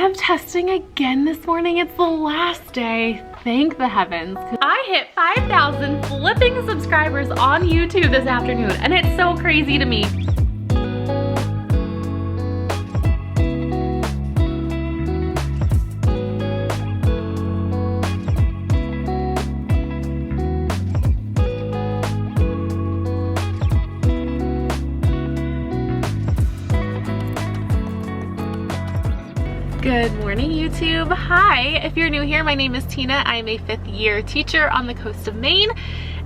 have testing again this morning. It's the last day, thank the heavens. I hit 5,000 flipping subscribers on YouTube this afternoon, and it's so crazy to me. Good morning, YouTube. Hi, if you're new here, my name is Tina. I am a 5th year teacher on the coast of Maine,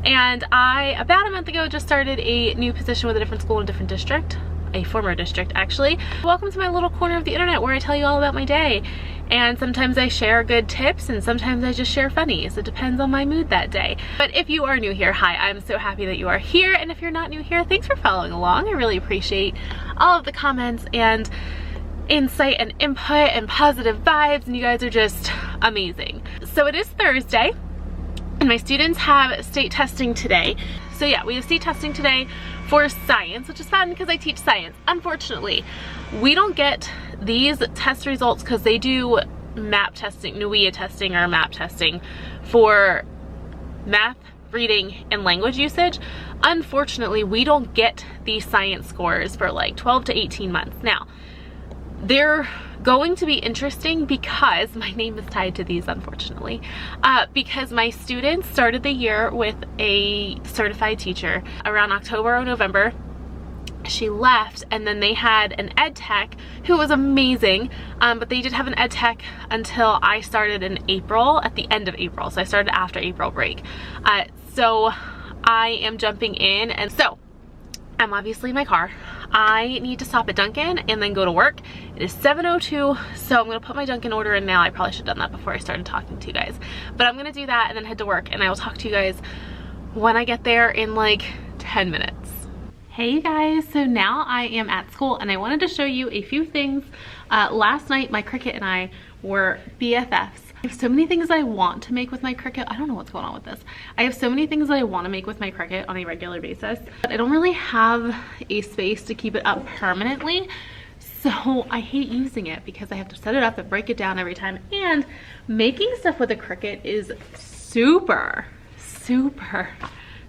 and I, about a month ago, just started a new position with a different school in a different district, a former district actually. Welcome to my little corner of the internet where I tell you all about my day, and sometimes I share good tips and sometimes I just share funnies. It depends on my mood that day. But if you are new here, hi, I'm so happy that you are here, and if you're not new here, thanks for following along. I really appreciate all of the comments and insight and input and positive vibes, and you guys are just amazing. So it is Thursday and my students have state testing today. So yeah, we have state testing today for science, which is fun because I teach science. Unfortunately, we don't get these test results because they do MAP testing, NUIA testing or MAP testing for math, reading, and language usage. Unfortunately, we don't get these science scores for like 12 to 18 months. Now, they're going to be interesting because my name is tied to these, unfortunately, because my students started the year with a certified teacher around October or November. She left, and then they had an ed tech who was amazing, but they did have an ed tech until I started in April, at the end of April. So I started after April break. So I am jumping in, and so I'm obviously in my car. I need to stop at Dunkin' and then go to work. It is 7:02, so I'm gonna put my Dunkin' order in now. I probably should have done that before I started talking to you guys. But I'm gonna do that and then head to work, and I will talk to you guys when I get there in like 10 minutes. Hey you guys, so now I am at school and I wanted to show you a few things. Last night my Cricut and I were BFFs. I have so many things I want to make with my Cricut. I don't know what's going on with this. I have so many things that I want to make with my Cricut on a regular basis, but I don't really have a space to keep it up permanently. So I hate using it because I have to set it up and break it down every time. And making stuff with a Cricut is super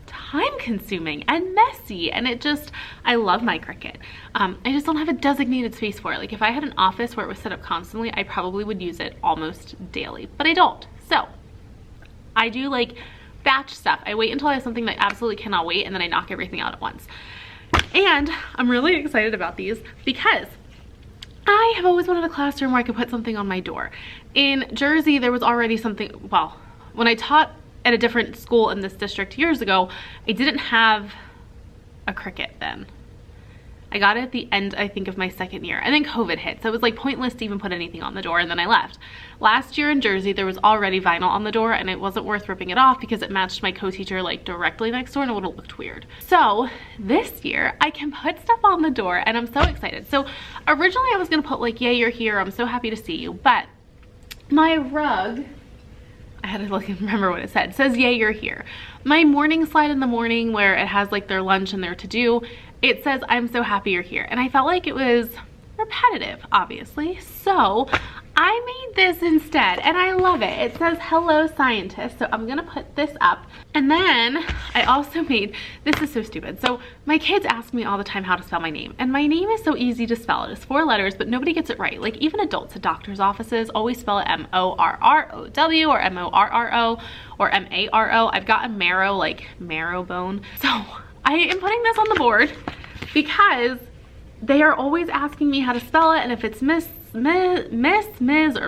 time consuming and messy, and it just, I love my Cricut. I just don't have a designated space for it. Like if I had an office where it was set up constantly, I probably would use it almost daily, but I don't. So I do like batch stuff. I wait until I have something that absolutely cannot wait, and then I knock everything out at once. And I'm really excited about these because I have always wanted a classroom where I could put something on my door. In Jersey, there was already something, well, when I taught at a different school in this district years ago, I didn't have a Cricut then. I got it at the end, I think, of my 2nd year, and then COVID hit, so it was like pointless to even put anything on the door, and then I left. Last year in Jersey, there was already vinyl on the door, and it wasn't worth ripping it off because it matched my co-teacher like directly next door and it would have looked weird. So this year I can put stuff on the door and I'm so excited. So originally I was gonna put like, yay, you're here, I'm so happy to see you, but my rug, I had to like remember what it said. It says, yay, you're here. My morning slide in the morning where it has like their lunch and their to-do, it says, I'm so happy you're here. And I felt like it was repetitive, obviously. So I made this instead, and I love it. It says, hello, scientist. So I'm gonna put this up. And then I also made, this is so stupid. So my kids ask me all the time how to spell my name. And my name is so easy to spell. It is 4 letters, but nobody gets it right. Like even adults at doctor's offices always spell it M-O-R-R-O-W or M-O-R-R-O or M-A-R-O. I've got a marrow, like marrow bone. So I am putting this on the board because they are always asking me how to spell it, and if it's Ms, or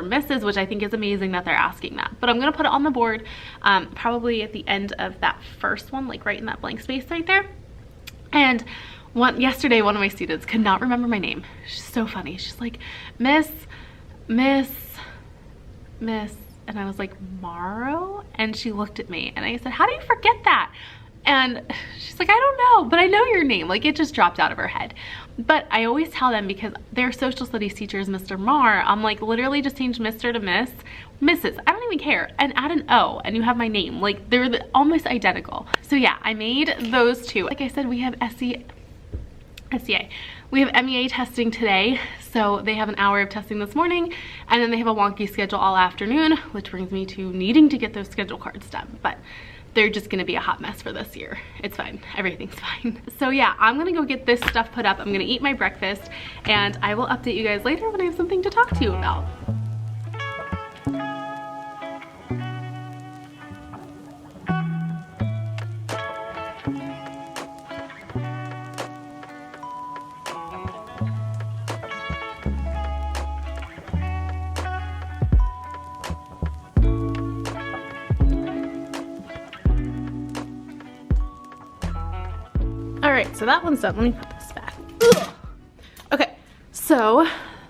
Mrs, which I think is amazing that they're asking that. But I'm gonna put it on the board probably at the end of that first one, like right in that blank space right there. And yesterday, one of my students could not remember my name. She's so funny. She's like, Miss, and I was like, Morrow? And she looked at me and I said, how do you forget that? And she's like, I don't know, but I know your name. Like it just dropped out of her head. But I always tell them, because their social studies teacher is Mr. Marr, I'm like, literally just change Mr. to Miss, Mrs. I don't even care, and add an O and you have my name. Like they're almost identical. So yeah, I made those two. Like I said, we have SEA We have MEA testing today, so they have an hour of testing this morning, and then they have a wonky schedule all afternoon, which brings me to needing to get those schedule cards done. But they're just gonna be a hot mess for this year. It's fine, everything's fine. So yeah, I'm gonna go get this stuff put up. I'm gonna eat my breakfast, and I will update you guys later when I have something to talk to you about. All right, so that one's done. Let me put this back. Ugh. Okay, so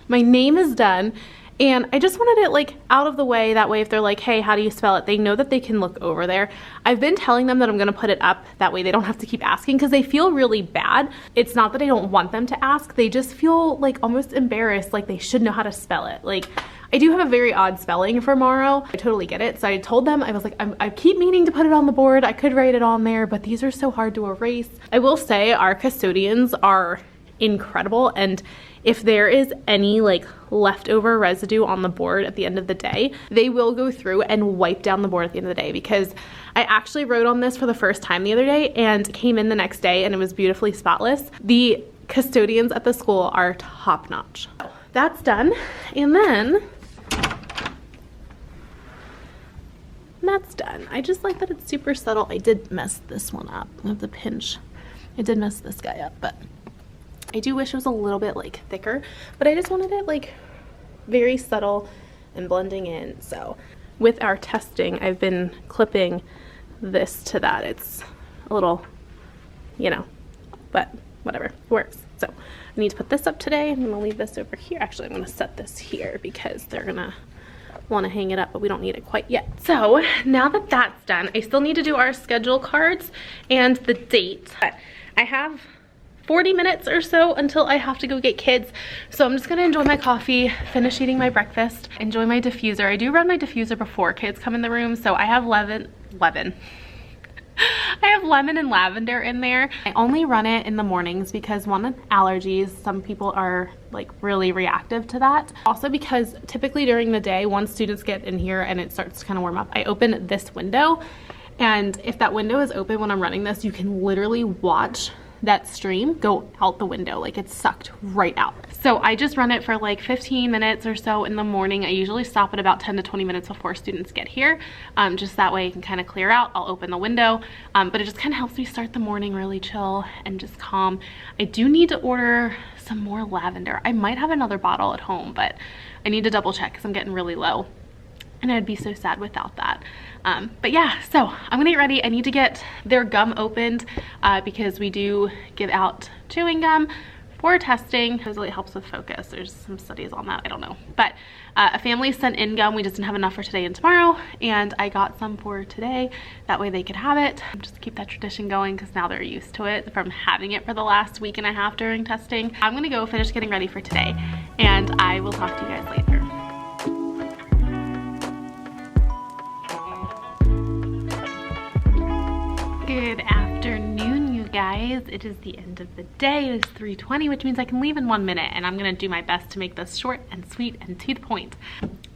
my name is done, and I just wanted it like out of the way. That way, if they're like, hey, how do you spell it? They know that they can look over there. I've been telling them that I'm gonna put it up. That way they don't have to keep asking, because they feel really bad. It's not that I don't want them to ask. They just feel like almost embarrassed, like they should know how to spell it. Like, I do have a very odd spelling for Morrow. I totally get it. So I told them, I was like, I keep meaning to put it on the board. I could write it on there, but these are so hard to erase. I will say our custodians are incredible. And if there is any like leftover residue on the board at the end of the day, they will go through and wipe down the board at the end of the day, because I actually wrote on this for the first time the other day and came in the next day and it was beautifully spotless. The custodians at the school are top notch. That's done. And then that's done. I just like that it's super subtle. I did mess this one up with the pinch. I did mess this guy up, but I do wish it was a little bit like thicker, but I just wanted it like very subtle and blending in. So with our testing, I've been clipping this to that. It's a little, you know, but whatever, it works. So I need to put this up today. I'm gonna leave this over here. Actually, I'm gonna set this here because they're gonna want to hang it up, but we don't need it quite yet. So now that that's done, I still need to do our schedule cards and the date. But I have 40 minutes or so until I have to go get kids. So I'm just gonna enjoy my coffee, finish eating my breakfast, enjoy my diffuser. I do run my diffuser before kids come in the room, so I have I have lemon and lavender in there. I only run it in the mornings because one, of allergies, some people are like really reactive to that. Also because typically during the day, once students get in here and it starts to kind of warm up, I open this window. And if that window is open when I'm running this, you can literally watch that stream go out the window, like it's sucked right out. So I just run it for like 15 minutes or so in the morning. I usually stop at about 10 to 20 minutes before students get here. Just that way it can kind of clear out. I'll open the window, but it just kind of helps me start the morning really chill and just calm. I do need to order some more lavender. I might have another bottle at home, but I need to double check because I'm getting really low. And I'd be so sad without that. But yeah, so I'm gonna get ready. I need to get their gum opened because we do give out chewing gum for testing. It really helps with focus. There's some studies on that, I don't know. But a family sent in gum. We just didn't have enough for today and tomorrow. And I got some for today. That way they could have it. Just keep that tradition going because now they're used to it from having it for the last week and a half during testing. I'm gonna go finish getting ready for today and I will talk to you guys later. Good afternoon, you guys. It is the end of the day. It is 3:20, which means I can leave in 1 minute, and I'm gonna do my best to make this short and sweet and to the point.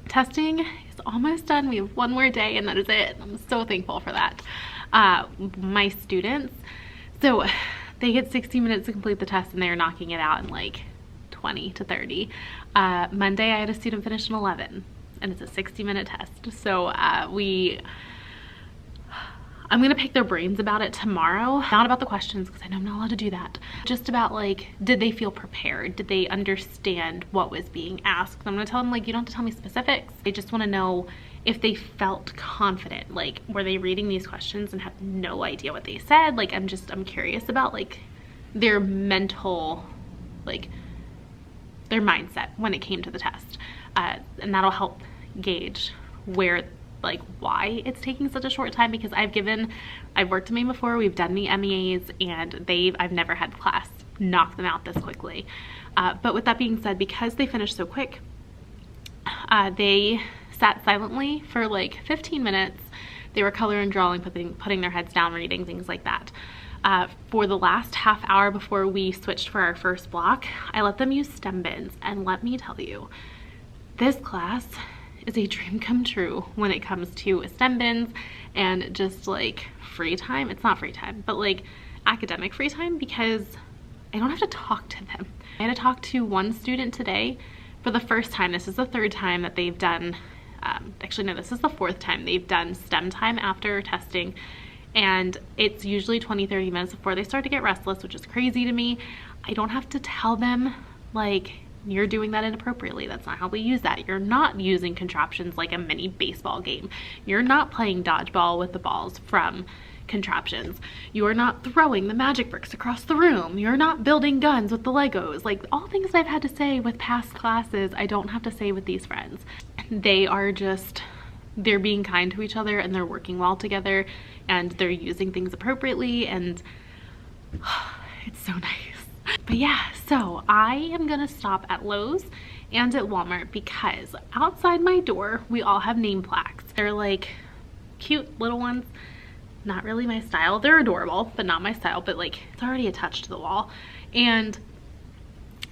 Testing is almost done. We have one more day and that is it. I'm so thankful for that. My students, so they get 60 minutes to complete the test and they're knocking it out in like 20 to 30. Monday I had a student finish in 11 and it's a 60-minute test. So I'm gonna pick their brains about it tomorrow. Not about the questions, because I know I'm not allowed to do that. Just about like, did they feel prepared? Did they understand what was being asked? I'm gonna tell them like, you don't have to tell me specifics. I just wanna know if they felt confident. Like, were they reading these questions and have no idea what they said? Like, I'm curious about like their mental, like their mindset when it came to the test. And that'll help gauge where, like why it's taking such a short time, because I've worked in Maine before, we've done the MEAs, and I've never had class knock them out this quickly. But with that being said, because they finished so quick, they sat silently for like 15 minutes. They were coloring, drawing, putting their heads down, reading, things like that. for the last half hour before we switched for our first block, I let them use stem bins, and let me tell you, this class is a dream come true when it comes to stem bins and just like free time. It's not free time, but like academic free time, because I don't have to talk to them. I had to talk to one student today for the first time. This is the third time that they've done, actually no, this is the fourth time they've done STEM time after testing. And it's usually 20-30 minutes before they start to get restless, which is crazy to me. I don't have to tell them like, you're doing that inappropriately. That's not how we use that. You're not using contraptions like a mini baseball game. You're not playing dodgeball with the balls from contraptions. You are not throwing the magic bricks across the room. You're not building guns with the Legos. Like, all things I've had to say with past classes, I don't have to say with these friends. They are just, they're being kind to each other, and they're working well together, and they're using things appropriately, and it's so nice. But yeah, so I am gonna stop at Lowe's and at Walmart, because outside my door we all have name plaques. They're like cute little ones, not really my style. They're adorable, but not my style, but like it's already attached to the wall, and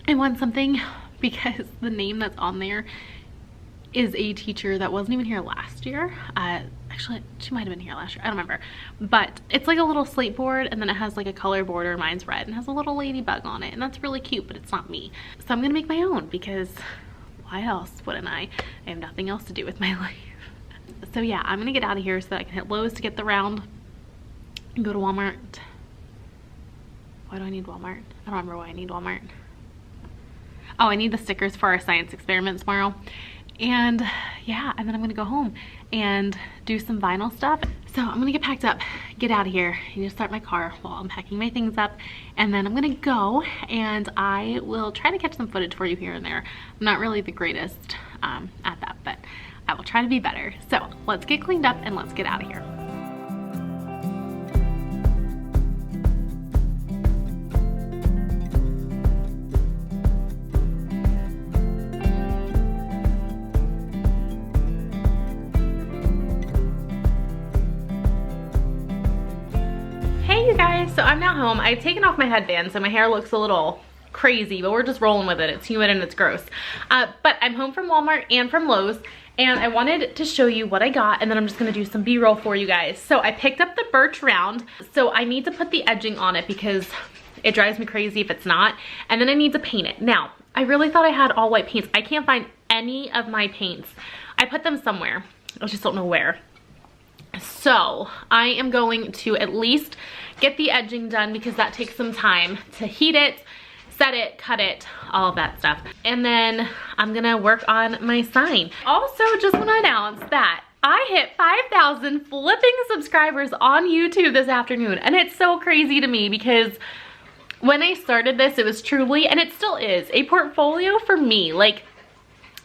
I want something because the name that's on there is a teacher that wasn't even here last year. Actually, she might have been here last year, I don't remember. But it's like a little slate board, and then it has like a color border. Mine's red and has a little ladybug on it, and that's really cute, but it's not me. So I'm gonna make my own, because why else wouldn't I? I have nothing else to do with my life. So yeah, I'm gonna get out of here so that I can hit Lowe's to get the round and go to Walmart. Why do I need Walmart? I don't remember why I need Walmart. Oh, I need the stickers for our science experiment tomorrow. And yeah, and then I'm gonna go home and do some vinyl stuff. So I'm gonna get packed up, get out of here. I need to start my car while I'm packing my things up, and then I'm gonna go, and I will try to catch some footage for you here and there. I'm not really the greatest at that, but I will try to be better. So let's get cleaned up and let's get out of here. So I'm now home. I've taken off my headband, so my hair looks a little crazy, but we're just rolling with it. It's humid and it's gross. But I'm home from Walmart and from Lowe's, and I wanted to show you what I got, and then I'm just gonna do some B-roll for you guys. So I picked up the birch round. So I need to put the edging on it because it drives me crazy if it's not. And then I need to paint it. Now, I really thought I had all white paints. I can't find any of my paints. I put them somewhere. I just don't know where. So I am going to at least get the edging done, because that takes some time to heat it, set it, cut it, all of that stuff. And then I'm gonna work on my sign. Also, just wanna announce that I hit 5,000 flipping subscribers on YouTube this afternoon. And it's so crazy to me, because when I started this, it was truly, and it still is, a portfolio for me. Like,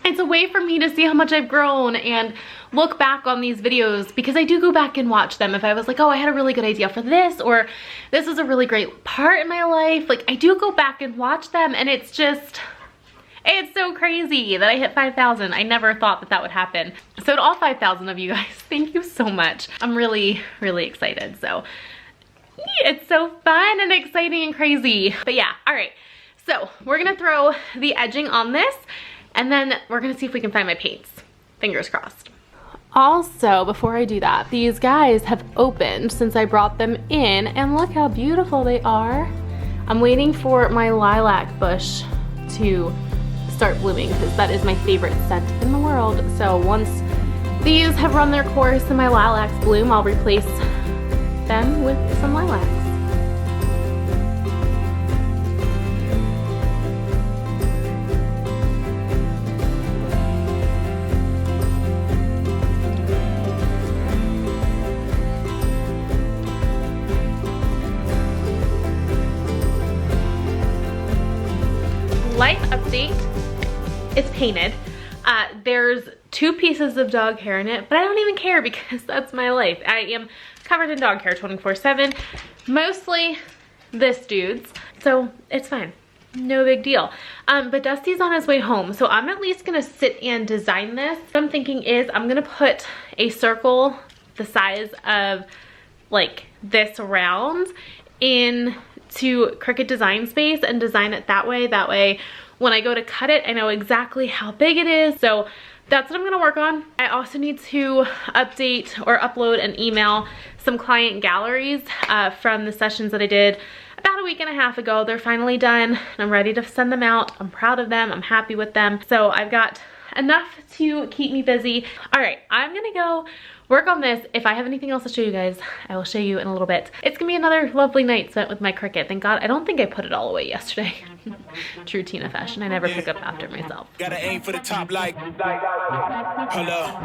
it's a way for me to see how much I've grown and look back on these videos, because I do go back and watch them if I was like, oh, I had a really good idea for this, or this was a really great part in my life. Like, I do go back and watch them, and it's just, it's so crazy that I hit 5,000. I never thought that that would happen. So to all 5,000 of you guys, thank you so much. I'm really, really excited. So it's so fun and exciting and crazy. But yeah, all right. So we're gonna throw the edging on this, and then we're gonna see if we can find my paints. Fingers crossed. Also, before I do that, these guys have opened since I brought them in, and look how beautiful they are. I'm waiting for my lilac bush to start blooming, because that is my favorite scent in the world. So once these have run their course and my lilacs bloom, I'll replace them with some lilacs. Life update, it's painted. There's 2 pieces of dog hair in it, but I don't even care, because that's my life. I am covered in dog hair 24/7, mostly this dude's, so it's fine. No big deal. But Dusty's on his way home, so I'm at least gonna sit and design this. What I'm thinking is I'm gonna put a circle the size of like this round into Cricut Design Space and design it that way. That way, when I go to cut it, I know exactly how big it is. So that's what I'm gonna work on. I also need to update or upload and email some client galleries from the sessions that I did about a week and a half ago. They're finally done. I'm ready to send them out. I'm proud of them. I'm happy with them. So I've got enough to keep me busy. All right, I'm gonna go work on this. If I have anything else to show you guys, I will show you in a little bit. It's gonna be another lovely night spent with my Cricut. Thank God. I don't think I put it all away yesterday. True Tina fashion. I never pick up after myself. Gotta aim for the top like hello.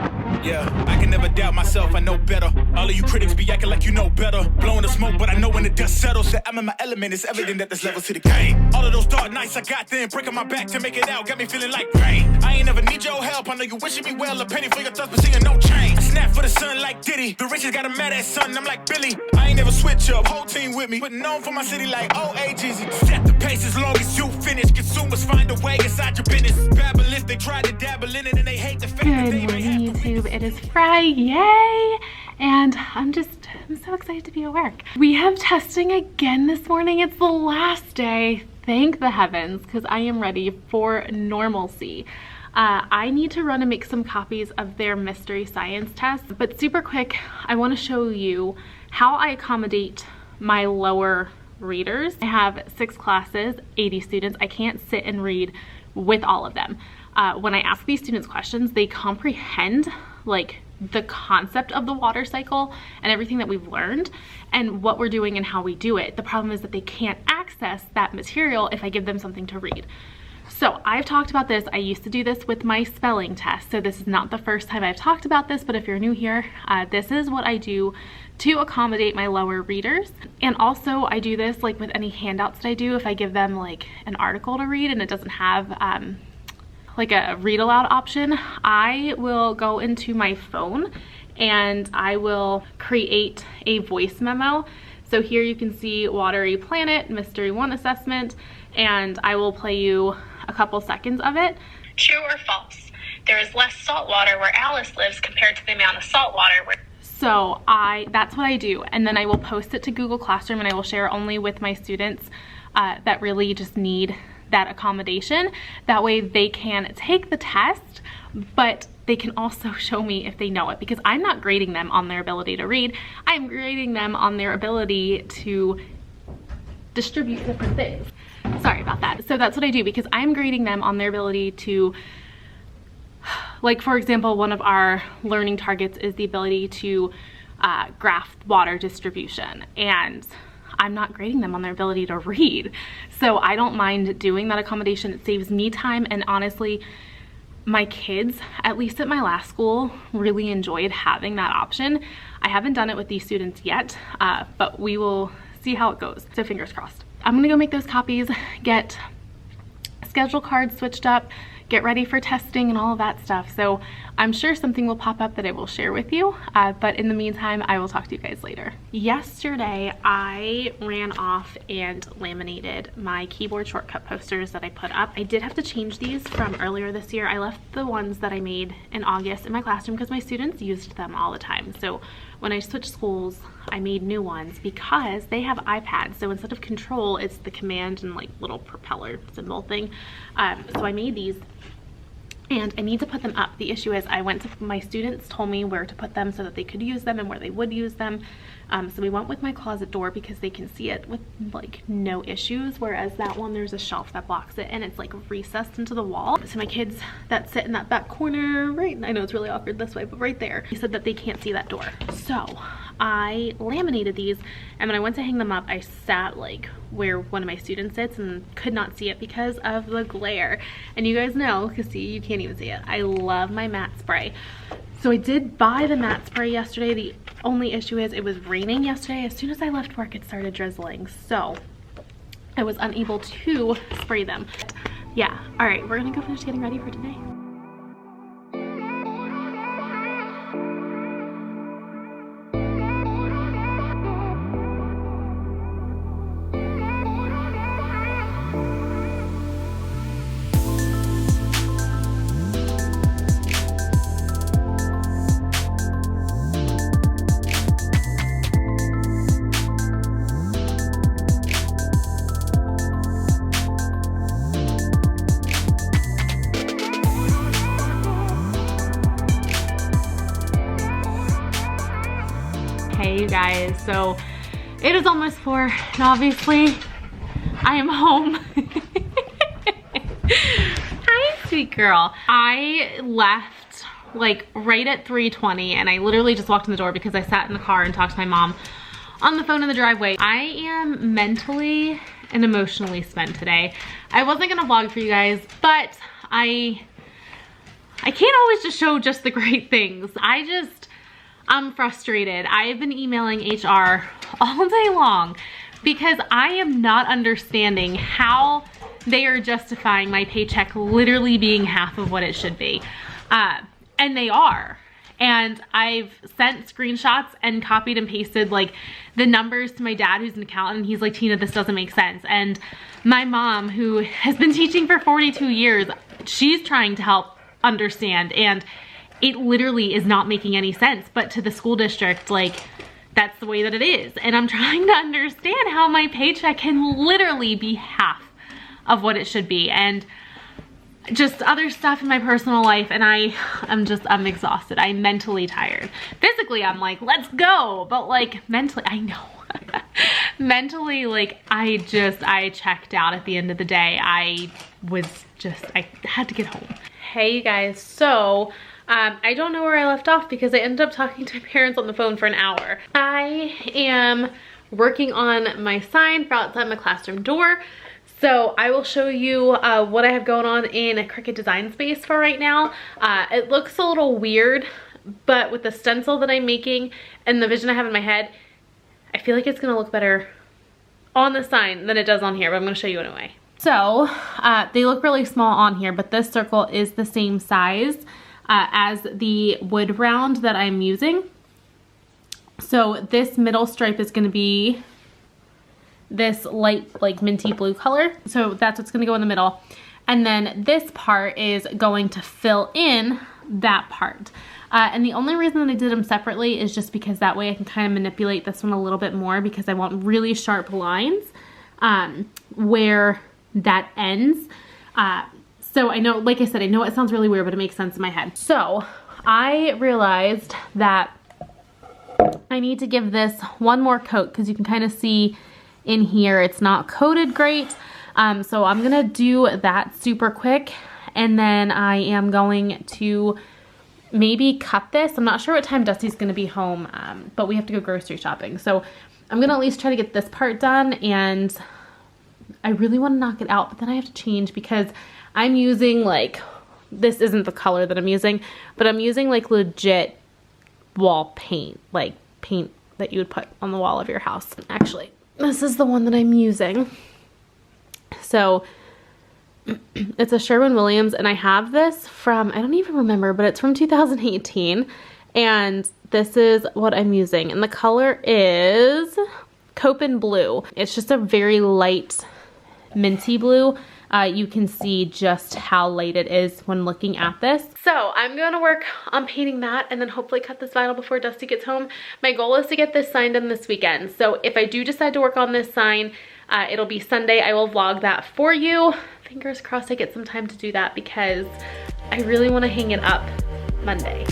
Yeah, I can never doubt myself, I know better. All of you critics be acting like you know better. Blowing the smoke, but I know when the dust settles that I'm in my element. It's evident that there's levels to the game. All of those dark nights I got then, breaking my back to make it out, got me feeling like pain. I ain't never need your help, I know you wishing me well. A penny for your thoughts, but seeing no change. I snap for the sun like Diddy. The riches got a mad ass son, I'm like Billy. I ain't never switch up, whole team with me. But known for my city like OAGZ. Set the pace as long as you finish. Consumers find a way inside your business. Babble if they try to dabble in it and they hate the fact that they may have to YouTube, it is Friday, and I'm so excited to be at work. We have testing again this morning. It's the last day, thank the heavens, because I am ready for normalcy. I need to run and make some copies of their mystery science test, but super quick, I want to show you how I accommodate my lower readers. I have 6 classes, 80 students. I can't sit and read with all of them. When I ask these students questions, they comprehend like the concept of the water cycle and everything that we've learned and what we're doing and how we do it. The problem is that they can't access that material if I give them something to read. So I've talked about this. I used to do this with my spelling test. So this is not the first time I've talked about this, but if you're new here, this is what I do to accommodate my lower readers. And also I do this like with any handouts that I do. If I give them like an article to read and it doesn't have like a read aloud option, I will go into my phone and I will create a voice memo. So here you can see Watery Planet, Mystery 1 assessment, and I will play you a couple seconds of it. True or false? There is less salt water where Alice lives compared to the amount of salt water where... So that's what I do. And then I will post it to Google Classroom and I will share only with my students that really just need that accommodation. That way they can take the test, but they can also show me if they know it, because I'm not grading them on their ability to read. I'm grading them on their ability to distribute different things. Sorry about that. So that's what I do, because I'm grading them on their ability to, like for example, one of our learning targets is the ability to graph water distribution, and I'm not grading them on their ability to read. So I don't mind doing that accommodation. It saves me time, and honestly, my kids, at least at my last school, really enjoyed having that option. I haven't done it with these students yet, but we will see how it goes. So fingers crossed. I'm gonna go make those copies, get schedule cards switched up, get ready for testing and all of that stuff. So I'm sure something will pop up that I will share with you, but in the meantime, I will talk to you guys later. Yesterday, I ran off and laminated my keyboard shortcut posters that I put up. I did have to change these from earlier this year. I left the ones that I made in August in my classroom because my students used them all the time. So when I switched schools, I made new ones because they have iPads. So instead of control, it's the command and like little propeller symbol thing. So I made these. And I need to put them up. The issue is my students told me where to put them so that they could use them and where they would use them. So we went with my closet door because they can see it with like no issues. Whereas that one, there's a shelf that blocks it and it's like recessed into the wall. So my kids that sit in that back corner, right, I know it's really awkward this way, but right there, they said that they can't see that door. So I laminated these, and when I went to hang them up, I sat like where one of my students sits and could not see it because of the glare. And you guys know, because see, you can't even see it. I love my matte spray. So I did buy the matte spray yesterday. The only issue is it was raining yesterday. As soon as I left work, it started drizzling. So I was unable to spray them. Yeah, all right, we're gonna go finish getting ready for today. Hey you guys, so it is almost 4 and obviously I am home. Hi, sweet girl. I left like right at 3:20 and I literally just walked in the door because I sat in the car and talked to my mom on the phone in the driveway. I am mentally and emotionally spent today. I wasn't gonna vlog for you guys, but I can't always just show just the great things. I'm frustrated. I have been emailing HR all day long because I am not understanding how they are justifying my paycheck literally being half of what it should be. And they are. And I've sent screenshots and copied and pasted like the numbers to my dad who's an accountant. And he's like, Tina, this doesn't make sense. And my mom, who has been teaching for 42 years, she's trying to help understand. And it literally is not making any sense. But to the school district, like, that's the way that it is. And I'm trying to understand how my paycheck can literally be half of what it should be. And just other stuff in my personal life, and I'm exhausted. I'm mentally tired. Physically, I'm like, let's go. But like mentally, I know. Mentally, like I checked out at the end of the day. I had to get home. Hey you guys, so I don't know where I left off because I ended up talking to my parents on the phone for an hour. I am working on my sign for outside my classroom door. So I will show you what I have going on in a Cricut design space for right now. It looks a little weird, but with the stencil that I'm making and the vision I have in my head, I feel like it's gonna look better on the sign than it does on here, but I'm gonna show you anyway. So they look really small on here, but this circle is the same size as the wood round that I'm using. So this middle stripe is gonna be this light like minty blue color. So that's what's gonna go in the middle. And then this part is going to fill in that part. And the only reason that I did them separately is just because that way I can kind of manipulate this one a little bit more because I want really sharp lines where that ends. So I know, like I said, I know it sounds really weird, but it makes sense in my head. So I realized that I need to give this one more coat because you can kind of see in here it's not coated great. So I'm gonna do that super quick, and then I am going to maybe cut this. I'm not sure what time Dusty's gonna be home, but we have to go grocery shopping. So I'm gonna at least try to get this part done, and I really wanna knock it out, but then I have to change because I'm using like, this isn't the color that I'm using, but I'm using like legit wall paint, like paint that you would put on the wall of your house. Actually, this is the one that I'm using. So it's a Sherwin-Williams, and I have this from, I don't even remember, but it's from 2018. And this is what I'm using. And the color is Copen Blue. It's just a very light minty blue. You can see just how light it is when looking at this. So I'm gonna work on painting that and then hopefully cut this vinyl before Dusty gets home. My goal is to get this sign done this weekend. So if I do decide to work on this sign, it'll be Sunday. I will vlog that for you. Fingers crossed I get some time to do that because I really wanna hang it up Monday.